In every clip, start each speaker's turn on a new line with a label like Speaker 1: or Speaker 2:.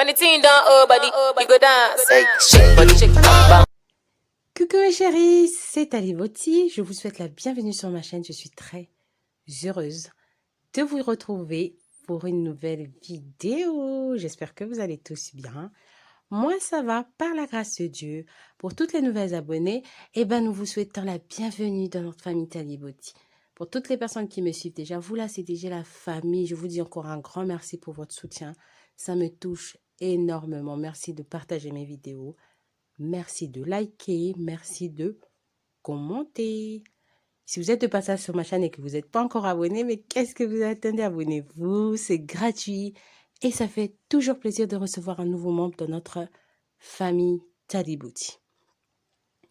Speaker 1: When the team done body, you go dance. Hey, shake body, shake bam.
Speaker 2: Coucou mes chéris, c'est Ali Botti. Je vous souhaite la bienvenue sur ma chaîne. Je suis très heureuse de vous retrouver pour une nouvelle vidéo. J'espère que vous allez tous bien. Moi, ça va, par la grâce de Dieu. Pour toutes les nouvelles abonnées, nous vous souhaitons la bienvenue dans notre famille Ali Botti. Pour toutes les personnes qui me suivent déjà, vous là, c'est déjà la famille. Je vous dis encore un grand merci pour votre soutien. Ça me touche énormément. Merci de partager mes vidéos. Merci de liker, merci de commenter. Si vous êtes de passage sur ma chaîne et que vous n'êtes pas encore abonné, mais qu'est-ce que vous attendez? Abonnez-vous, c'est gratuit. Et ça fait toujours plaisir de recevoir un nouveau membre de notre famille Ali Botti.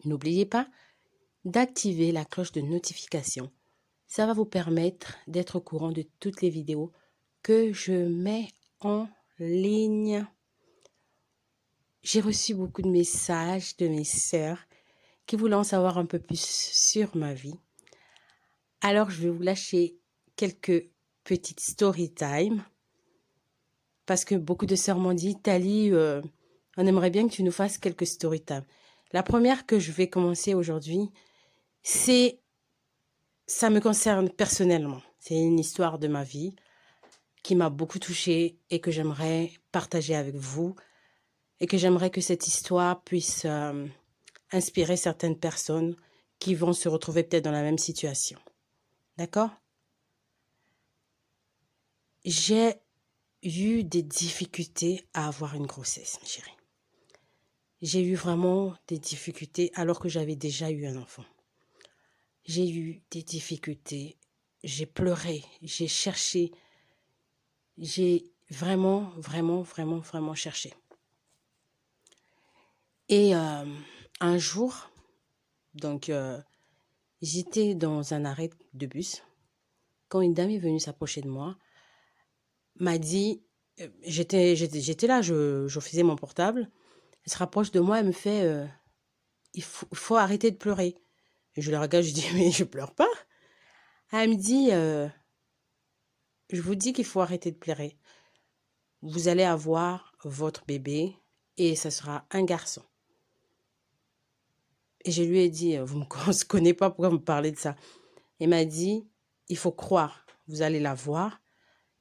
Speaker 2: N'oubliez pas d'activer la cloche de notification. Ça va vous permettre d'être au courant de toutes les vidéos que je mets en ligne. J'ai reçu beaucoup de messages de mes sœurs qui voulaient en savoir un peu plus sur ma vie. Alors, je vais vous lâcher quelques petites story time parce que beaucoup de sœurs m'ont dit, Tali, on aimerait bien que tu nous fasses quelques story time. La première que je vais commencer aujourd'hui, ça me concerne personnellement. C'est une histoire de ma vie qui m'a beaucoup touchée et que j'aimerais partager avec vous et que j'aimerais que cette histoire puisse inspirer certaines personnes qui vont se retrouver peut-être dans la même situation. D'accord? J'ai eu des difficultés à avoir une grossesse, ma chérie. J'ai eu vraiment des difficultés alors que j'avais déjà eu un enfant. J'ai eu des difficultés, j'ai pleuré, j'ai cherché, j'ai vraiment cherché. Et un jour, donc j'étais dans un arrêt de bus quand une dame est venue s'approcher de moi, m'a dit, j'étais là, je faisais mon portable, elle se rapproche de moi, elle me fait, il faut arrêter de pleurer. Et je la regarde, je dis, mais je pleure pas. Elle me dit, je vous dis qu'il faut arrêter de pleurer. Vous allez avoir votre bébé et ça sera un garçon. Et je lui ai dit, on se connaît pas, pourquoi vous me parlez de ça? Elle m'a dit, il faut croire, vous allez l'avoir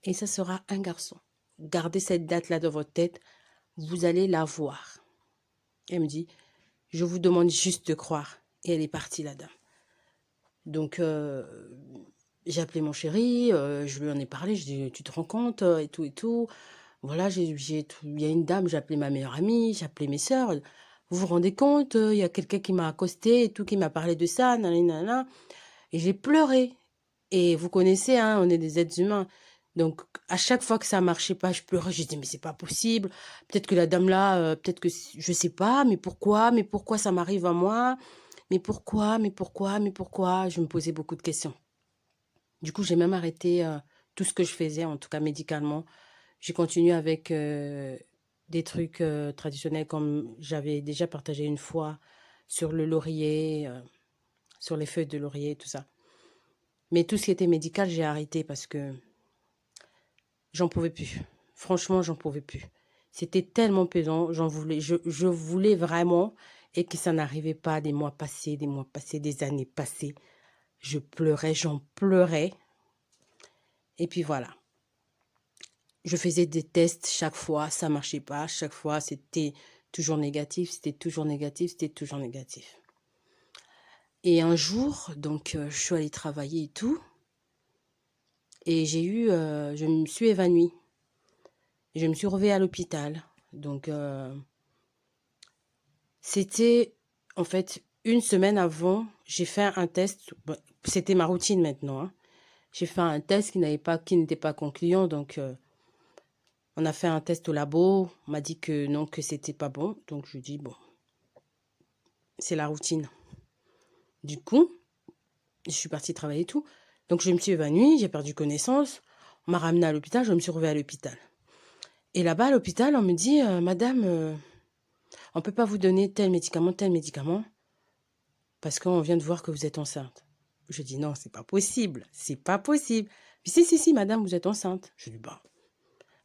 Speaker 2: et ça sera un garçon. Gardez cette date-là dans votre tête, vous allez l'avoir. Elle me dit, je vous demande juste de croire. Et elle est partie, la dame. Donc, j'ai appelé mon chéri, je lui en ai parlé, je lui ai dit, tu te rends compte, et tout. Voilà, il y a une dame, j'ai appelé ma meilleure amie, j'ai appelé mes sœurs. Vous vous rendez compte, il y a quelqu'un qui m'a accosté et tout, qui m'a parlé de ça, nanana. Et j'ai pleuré. Et vous connaissez, hein, on est des êtres humains. Donc, à chaque fois que ça marchait pas, je pleurais. J'ai dit, mais c'est pas possible. Peut-être que la dame là, peut-être que je sais pas, mais pourquoi ça m'arrive à moi? Mais pourquoi? Je me posais beaucoup de questions. Du coup, j'ai même arrêté tout ce que je faisais, en tout cas médicalement. J'ai continué avec des trucs traditionnels comme j'avais déjà partagé une fois sur le laurier, sur les feuilles de laurier, tout ça. Mais tout ce qui était médical, j'ai arrêté parce que j'en pouvais plus. Franchement, j'en pouvais plus. C'était tellement pesant, je voulais vraiment et que ça n'arrivait pas, des mois passés, des années passées. Je pleurais, j'en pleurais. Et puis voilà. Je faisais des tests chaque fois, ça marchait pas. Chaque fois, c'était toujours négatif, Et un jour, donc, je suis allée travailler et tout. Et je me suis évanouie. Je me suis retrouvée à l'hôpital. Donc, c'était, en fait, une semaine avant, j'ai fait un test. C'était ma routine maintenant, hein. J'ai fait un test qui n'était pas concluant. Donc, on a fait un test au labo. On m'a dit que non, que c'était pas bon. Donc, je dis, bon, c'est la routine. Du coup, je suis partie travailler et tout. Donc, je me suis évanouie, j'ai perdu connaissance. On m'a ramenée à l'hôpital, je me suis retrouvée à l'hôpital. Et là-bas, à l'hôpital, on me dit, madame, on ne peut pas vous donner tel médicament, parce qu'on vient de voir que vous êtes enceinte. Je dis, non, c'est pas possible. Puis si, madame, vous êtes enceinte. Je dis, bah,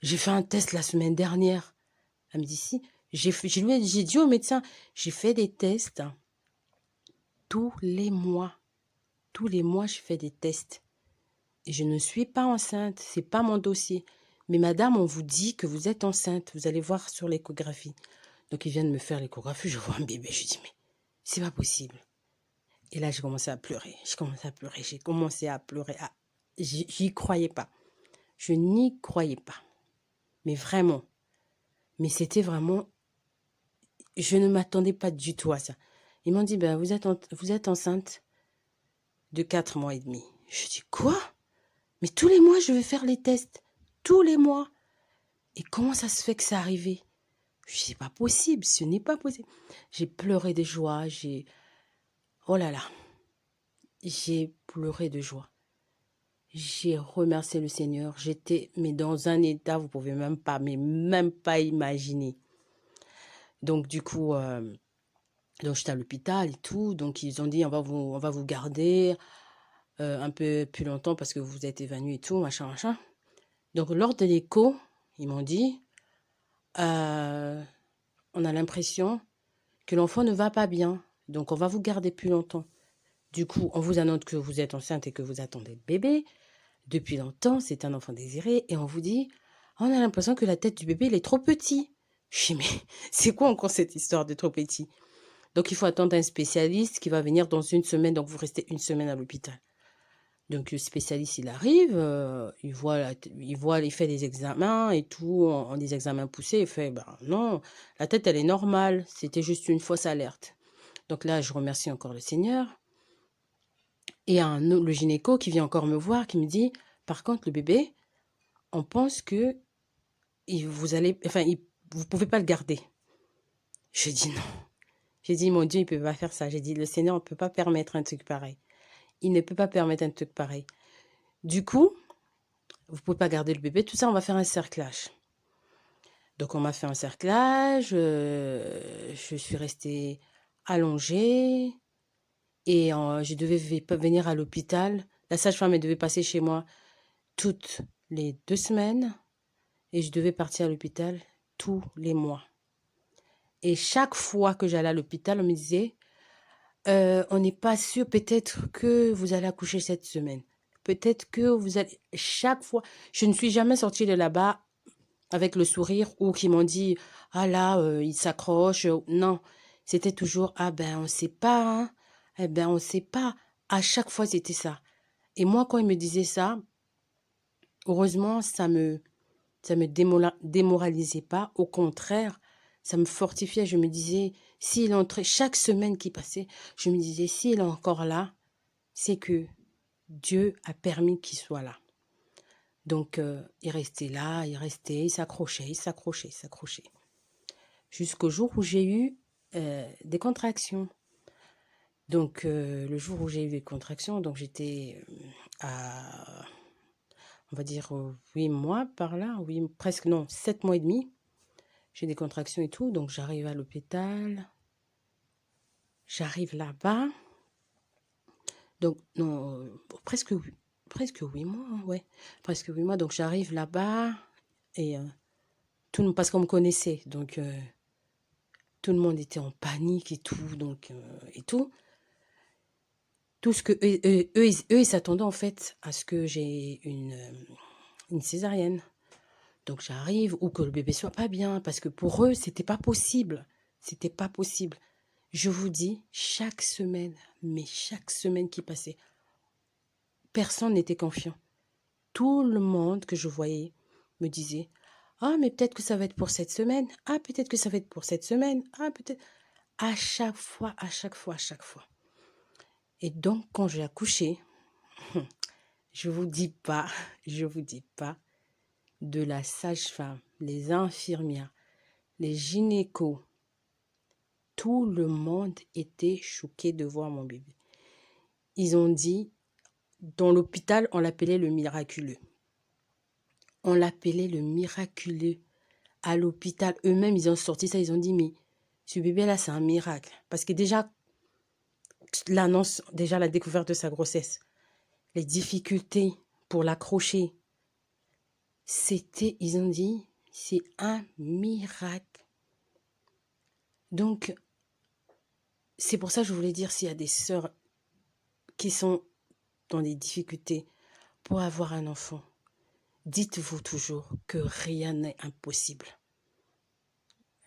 Speaker 2: j'ai fait un test la semaine dernière. Elle me dit, si. J'ai dit au médecin, j'ai fait des tests tous les mois. Tous les mois, je fais des tests. Et je ne suis pas enceinte. C'est pas mon dossier. Mais madame, on vous dit que vous êtes enceinte. Vous allez voir sur l'échographie. Donc, ils viennent me faire l'échographie. Je vois un bébé. Je dis, mais c'est pas possible. Et là, j'ai commencé à pleurer. J'ai commencé à pleurer. J'y croyais pas. Je n'y croyais pas. Mais vraiment. Mais c'était vraiment... Je ne m'attendais pas du tout à ça. Ils m'ont dit, ben, vous êtes enceinte de 4 mois et demi. Je dis, quoi? Mais tous les mois, je vais faire les tests. Tous les mois. Et comment ça se fait que c'est arrivé? Je dis, c'est pas possible. Ce n'est pas possible. J'ai pleuré de joie. Oh là là. J'ai pleuré de joie. J'ai remercié le Seigneur. J'étais mais dans un état, vous pouvez même pas imaginer. Donc du coup, donc j'étais à l'hôpital et tout. Donc ils ont dit on va vous garder un peu plus longtemps parce que vous êtes évanoui et tout, machin, machin. Donc lors de l'écho, ils m'ont dit on a l'impression que l'enfant ne va pas bien. Donc on va vous garder plus longtemps. Du coup, on vous annonce que vous êtes enceinte et que vous attendez le bébé. Depuis longtemps, c'est un enfant désiré. Et on vous dit, on a l'impression que la tête du bébé, il est trop petit. Je dis, mais c'est quoi encore cette histoire de trop petit? Donc, il faut attendre un spécialiste qui va venir dans 1 semaine. Donc, vous restez 1 semaine à l'hôpital. Donc, le spécialiste, il arrive, il fait des examens et tout, des examens poussés. Il fait, ben non, la tête, elle est normale. C'était juste une fausse alerte. Donc là, je remercie encore le Seigneur. Et le gynéco qui vient encore me voir, qui me dit, par contre, le bébé, on pense que vous pouvez pas le garder. J'ai dit non. J'ai dit, mon Dieu, il peut pas faire ça. J'ai dit, le Seigneur ne peut pas permettre un truc pareil. Il ne peut pas permettre un truc pareil. Du coup, vous pouvez pas garder le bébé. Tout ça, on va faire un cerclage. Donc, on m'a fait un cerclage. Je suis restée allongée. Et je devais venir à l'hôpital. La sage-femme, elle devait passer chez moi toutes les 2 semaines. Et je devais partir à l'hôpital tous les mois. Et chaque fois que j'allais à l'hôpital, on me disait, on n'est pas sûr, peut-être que vous allez accoucher cette semaine. Peut-être que vous allez... Chaque fois, je ne suis jamais sortie de là-bas avec le sourire ou qui m'ont dit, ah là, il s'accroche. Non, c'était toujours, ah ben, on ne sait pas. Hein. Eh ben, on ne sait pas. À chaque fois, c'était ça. Et moi, quand ils me disaient ça, heureusement, ça me démoralisait pas. Au contraire, ça me fortifiait. Je me disais, s'il entrait, chaque semaine qui passait, je me disais, s'il est encore là, c'est que Dieu a permis qu'il soit là. Donc, il restait là, il s'accrochait, il s'accrochait, il s'accrochait. Jusqu'au jour où j'ai eu des contractions. Donc, le jour où j'ai eu des contractions, donc j'étais à, on va dire, 8 mois par là, presque non, 7 mois et demi. J'ai des contractions et tout, donc j'arrive à l'hôpital. J'arrive là-bas. Donc, non, presque 8 mois, hein, ouais. Presque 8 mois, donc j'arrive là-bas. Et tout le monde, parce qu'on me connaissait, donc tout le monde était en panique et tout, donc, et tout. Tout ce que eux ils s'attendaient en fait à ce que j'ai une césarienne. Donc j'arrive, ou que le bébé soit pas bien, parce que pour eux, c'était pas possible. C'était pas possible. Je vous dis, chaque semaine qui passait, personne n'était confiant. Tout le monde que je voyais me disait, ah, mais peut-être que ça va être pour cette semaine. Ah, peut-être que ça va être pour cette semaine. Ah, peut-être. À chaque fois. Et donc, quand j'ai accouché, je vous dis pas, de la sage-femme, les infirmières, les gynécos, tout le monde était choqué de voir mon bébé. Ils ont dit, dans l'hôpital, on l'appelait le miraculeux. On l'appelait le miraculeux. À l'hôpital, eux-mêmes, ils ont sorti ça, ils ont dit, mais ce bébé-là, c'est un miracle. Parce que déjà, l'annonce, déjà la découverte de sa grossesse, les difficultés pour l'accrocher, ils ont dit, c'est un miracle. Donc, c'est pour ça que je voulais dire, s'il y a des sœurs qui sont dans des difficultés pour avoir un enfant, dites-vous toujours que rien n'est impossible.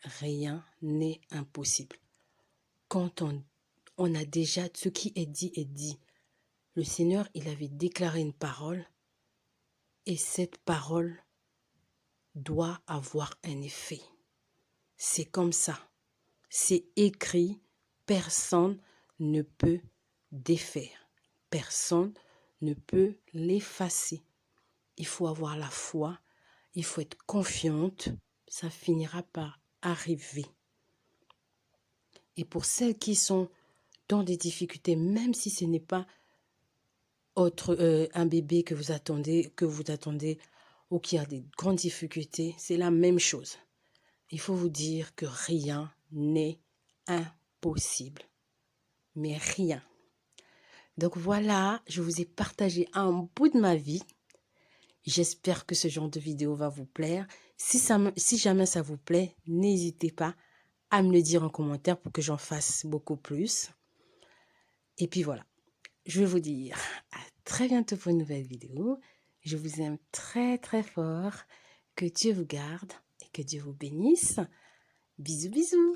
Speaker 2: Rien n'est impossible. Quand on a déjà, ce qui est dit est dit. Le Seigneur, il avait déclaré une parole et cette parole doit avoir un effet. C'est comme ça. C'est écrit, personne ne peut défaire. Personne ne peut l'effacer. Il faut avoir la foi, il faut être confiante, ça finira par arriver. Et pour celles qui sont dans des difficultés, même si ce n'est pas un bébé que vous attendez ou qui a des grandes difficultés, c'est la même chose. Il faut vous dire que rien n'est impossible. Mais rien. Donc voilà, je vous ai partagé un bout de ma vie. J'espère que ce genre de vidéo va vous plaire. Si jamais ça vous plaît, n'hésitez pas à me le dire en commentaire pour que j'en fasse beaucoup plus. Et puis voilà, je vais vous dire à très bientôt pour une nouvelle vidéo. Je vous aime très très fort. Que Dieu vous garde et que Dieu vous bénisse. Bisous bisous.